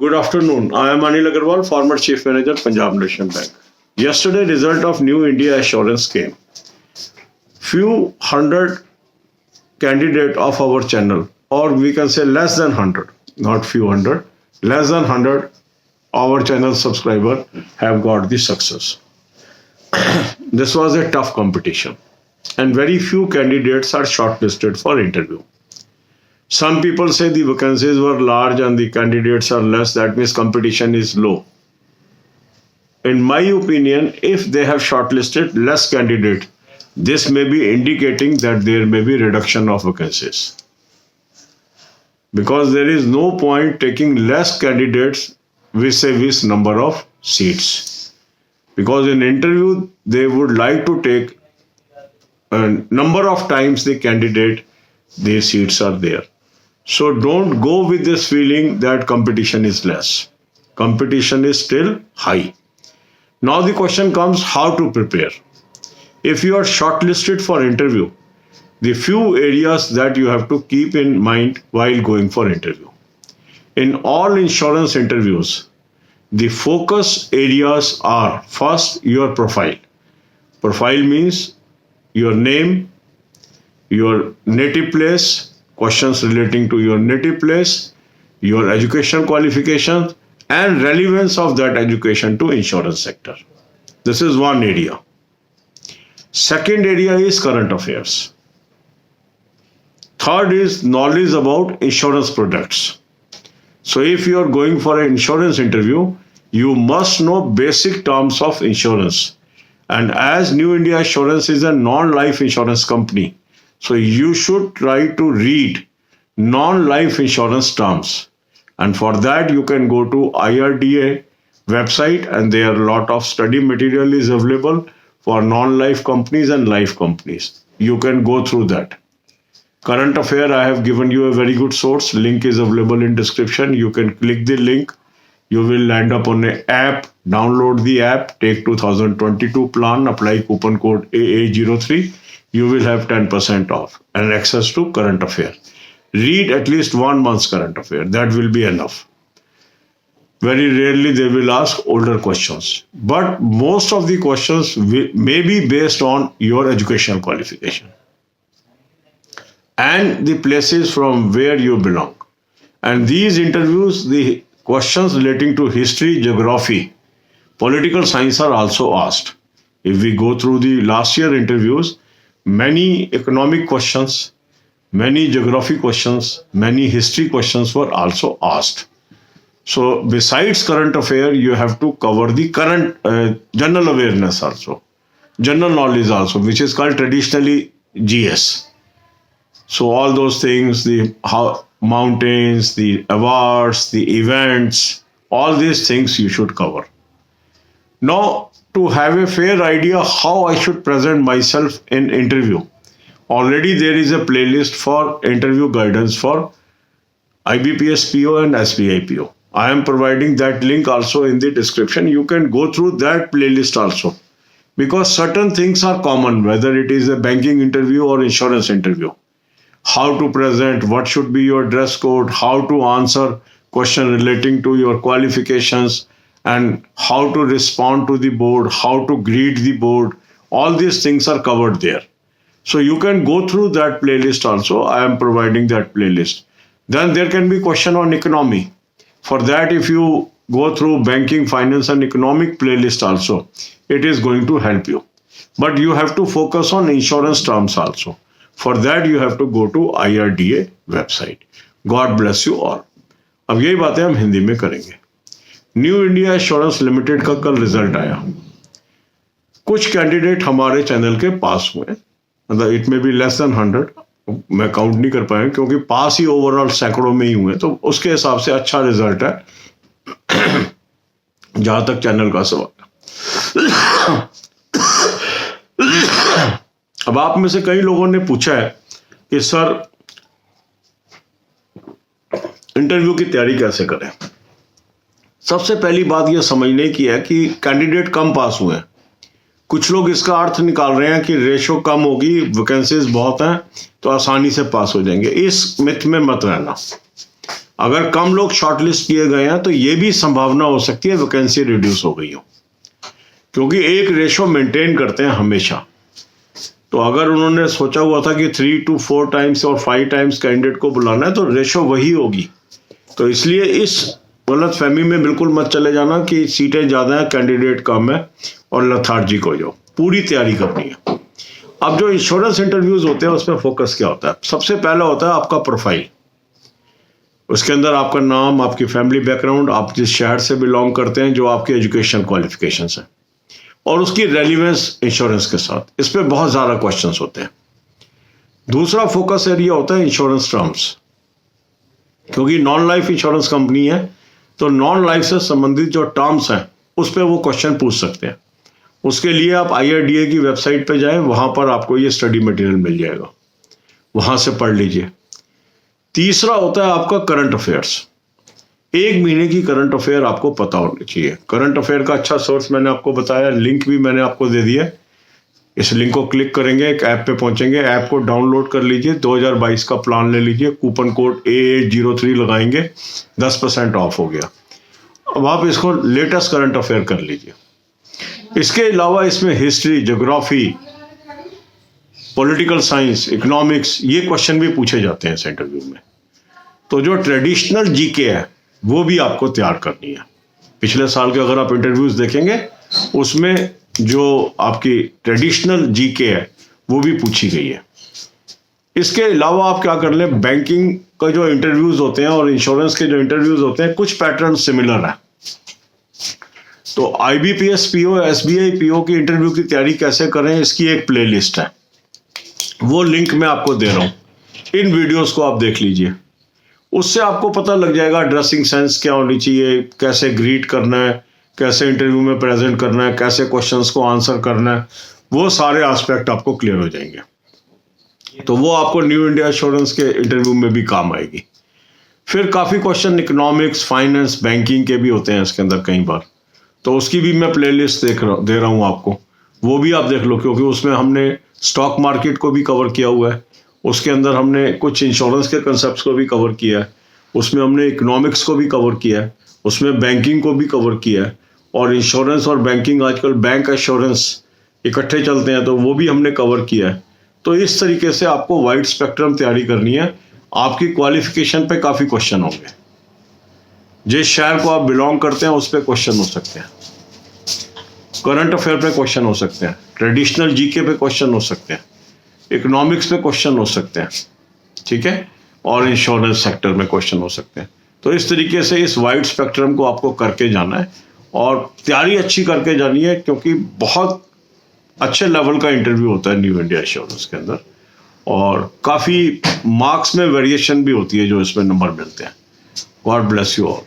Good afternoon. I am Anil Agarwal, former Chief Manager, Punjab National Bank. Yesterday, result of New India Assurance came. Few hundred candidate of our channel, or we can say less than 100, not few hundred, less than 100 our channel subscriber have got the success. This was a tough competition, and very few candidates are shortlisted for interview. Some people say the vacancies were large and the candidates are less, that means competition is low. In my opinion, if they have shortlisted less candidates, this may be indicating that there may be reduction of vacancies. Because there is no point taking less candidates vis-a-vis number of seats. Because in interview, they would like to take a number of times the candidate, the seats are there. So don't go with this feeling that competition is less. Competition is still high. Now the question comes how to prepare. If you are shortlisted for interview, the few areas that you have to keep in mind while going for interview. In all insurance interviews, the focus areas are first your profile. Profile means your name, your native place, questions relating to your native place, your educational qualifications, and relevance of that education to insurance sector. This is one area. Second area is current affairs. Third is knowledge about insurance products. So if you are going for an insurance interview, you must know basic terms of insurance. And as New India Assurance is a non-life insurance company, so you should try to read non-life insurance terms. And for that, you can go to IRDA website, and there are a lot of study material is available for non-life companies and life companies. You can go through that. Current affair, I have given you a very good source. Link is available in description. You can click the link. You will land up on an app. Download the app. Take 2022 plan. Apply coupon code AA03. You will have 10% off and access to current affair. Read at least 1 month's current affair. That will be enough. Very rarely they will ask older questions. But most of the questions may be based on your educational qualification and the places from where you belong. And these interviews, the questions relating to history, geography, political science are also asked. If we go through the last year interviews, many economic questions, many geography questions, many history questions were also asked. So besides current affair, you have to cover the current general awareness also, general knowledge also, which is called traditionally GS. So all those things, the mountains, the awards, the events, all these things you should cover. Now, to have a fair idea how I should present myself in interview, already there is a playlist for interview guidance for IBPS PO and SBI PO. I am providing that link also in the description. You can go through that playlist also, because certain things are common, whether it is a banking interview or insurance interview. How to present, what should be your dress code, how to answer question relating to your qualifications, and how to respond to the board, how to greet the board. All these things are covered there. So you can go through that playlist also. I am providing that playlist. Then there can be question on economy. For that, if you go through banking, finance and economic playlist also, it is going to help you. But you have to focus on insurance terms also. For that, you have to go to IRDA website. God bless you all. अब यही बातें हम हिंदी में करेंगे. New India assurance limited का कल result आया. कुछ कैंडिडेट हमारे चैनल के पास हुए, मतलब इट में भी लेस देन 100, मैं काउंट नहीं कर पाया क्योंकि पास ही ओवरऑल सैकड़ों में ही हुए, तो उसके हिसाब से अच्छा रिजल्ट है जहां तक चैनल का सवाल. अब आप में से कई लोगों ने पूछा है कि सर इंटरव्यू की तैयारी कैसे करें. सबसे पहली बात यह समझने की है कि कैंडिडेट कम पास हुए हैं. कुछ लोग इसका अर्थ निकाल रहे हैं कि रेशो कम होगी, वैकेंसीज बहुत हैं तो आसानी से पास हो जाएंगे. इस मिथ में मत रहना. अगर कम लोग शॉर्टलिस्ट किए गए हैं तो ये भी संभावना हो सकती है वैकेंसी रिड्यूस हो गई हो, क्योंकि एक रेशो मेंटेन करते हैं हमेशा। तो अगर उन्होंने सोचा हुआ था कि 3 to 4 टाइम्स और 5 टाइम्स कैंडिडेट को बुलाना है तो रेशो वही होगी। तो इसलिए इस गलत फहमी में बिल्कुल मत चले जाना कि सीटें ज़्यादा हैं, कैंडिडेट कम है और लथार्जिक हो जाओ। पूरी तैयारी करनी है। अब जो इंश्योरेंस इंटरव्यूज होते हैं उसमें फोकस क्या होता है? सबसे पहला होता है आपका प्रोफाइल। उसके अंदर आपका नाम, आपकी फैमिली बैकग्राउंड, आप जिस शहर से बिलोंग करते हैं, जो आपकी एजुकेशन क्वालिफिकेशंस हैं और उसकी रेलिवेंस इंश्योरेंस के साथ। इस पे बहुत ज़्यादा क्वेश्चंस होते हैं। दूसरा फोकस एरिया होता है इंश्योरेंस टर्म्स, क्योंकि नॉन लाइफ इंश्योरेंस कंपनी है तो नॉन लाइफ से संबंधित जो टर्म्स हैं उस पर वो क्वेश्चन पूछ सकते हैं। उसके लिए आप IRDA की वेबसाइट पे जाएं, वहां पर आपको ये स्टडी मटेरियल मिल जाएगा, वहां से पढ़ लीजिए। तीसरा होता है आपका करंट अफेयर्स। 1 महीने की करंट अफेयर आपको पता होनी चाहिए। करंट अफेयर का अच्छा सोर्स मैंने आपको बताया, लिंक भी मैंने आपको दे दिया। इस लिंक को क्लिक करेंगे, एक ऐप पे पहुंचेंगे, ऐप को डाउनलोड कर लीजिए, 2022 का प्लान ले लीजिए, कूपन कोड AA03 लगाएंगे, 10% ऑफ हो गया। अब आप इसको लेटेस्ट करंट अफेयर कर लीजिए। इसके अलावा इसमें history, geography, political science, economics, ये क्वेश्चन भी पूछे जाते हैं इस इंटरव्यू में। तो जो ट्रेडिशनल जीके है वो भी आपको तैयार करनी है। पिछले साल के अगर आप इंटरव्यूज देखेंगे उसमें जो आपकी ट्रेडिशनल जीके है वो भी पूछी गई है। इसके अलावा आप क्या कर लें, बैंकिंग का जो इंटरव्यूज होते हैं और इंश्योरेंस के जो इंटरव्यूज होते हैं, कुछ पैटर्न सिमिलर है। तो IBPS PO, SBI PO की इंटरव्यू की तैयारी कैसे करें, इसकी एक प्लेलिस्ट है, वो लिंक मैं आपको दे रहा हूं। इन वीडियोस को आप देख लीजिए, उससे आपको पता लग जाएगा ड्रेसिंग सेंस क्या होनी चाहिए, कैसे ग्रीट करना है, कैसे इंटरव्यू में प्रेजेंट करना है, कैसे क्वेश्चंस को आंसर करना है, वो सारे एस्पेक्ट आपको क्लियर हो जाएंगे। तो वो आपको न्यू इंडिया एश्योरेंस के इंटरव्यू में भी काम आएगी। फिर काफ़ी क्वेश्चन इकोनॉमिक्स, फाइनेंस, बैंकिंग के भी होते हैं इसके अंदर कई बार, तो उसकी भी मैं प्लेलिस्ट दे रहा हूँ आपको, वो भी आप देख लो, क्योंकि उसमें हमने स्टॉक मार्केट को भी कवर किया हुआ है, उसके अंदर हमने कुछ इंश्योरेंस के कंसेप्ट्स को भी कवर किया है, उसमें हमने इकोनॉमिक्स को भी कवर किया है, उसमें बैंकिंग को भी कवर किया है, और इंश्योरेंस और बैंकिंग आजकल बैंक एश्योरेंस इकट्ठे चलते हैं तो वो भी हमने कवर किया है। तो इस तरीके से आपको वाइड स्पेक्ट्रम तैयारी करनी है। आपकी क्वालिफिकेशन पे काफ़ी क्वेश्चन होंगे, जिस शहर को आप बिलोंग करते हैं उस पर क्वेश्चन हो सकते हैं, करंट अफेयर पे क्वेश्चन हो सकते हैं, ट्रेडिशनल जीके पे क्वेश्चन हो सकते हैं, इकोनॉमिक्स पे क्वेश्चन हो सकते हैं, ठीक है, और इंश्योरेंस सेक्टर में क्वेश्चन हो सकते हैं। तो इस तरीके से इस वाइड स्पेक्ट्रम को आपको करके जाना है और तैयारी अच्छी करके जानी है, क्योंकि बहुत अच्छे लेवल का इंटरव्यू होता है न्यू इंडिया एश्योरेंस के अंदर, और काफ़ी मार्क्स में वेरिएशन भी होती है जो इसमें नंबर मिलते हैं। God bless you all.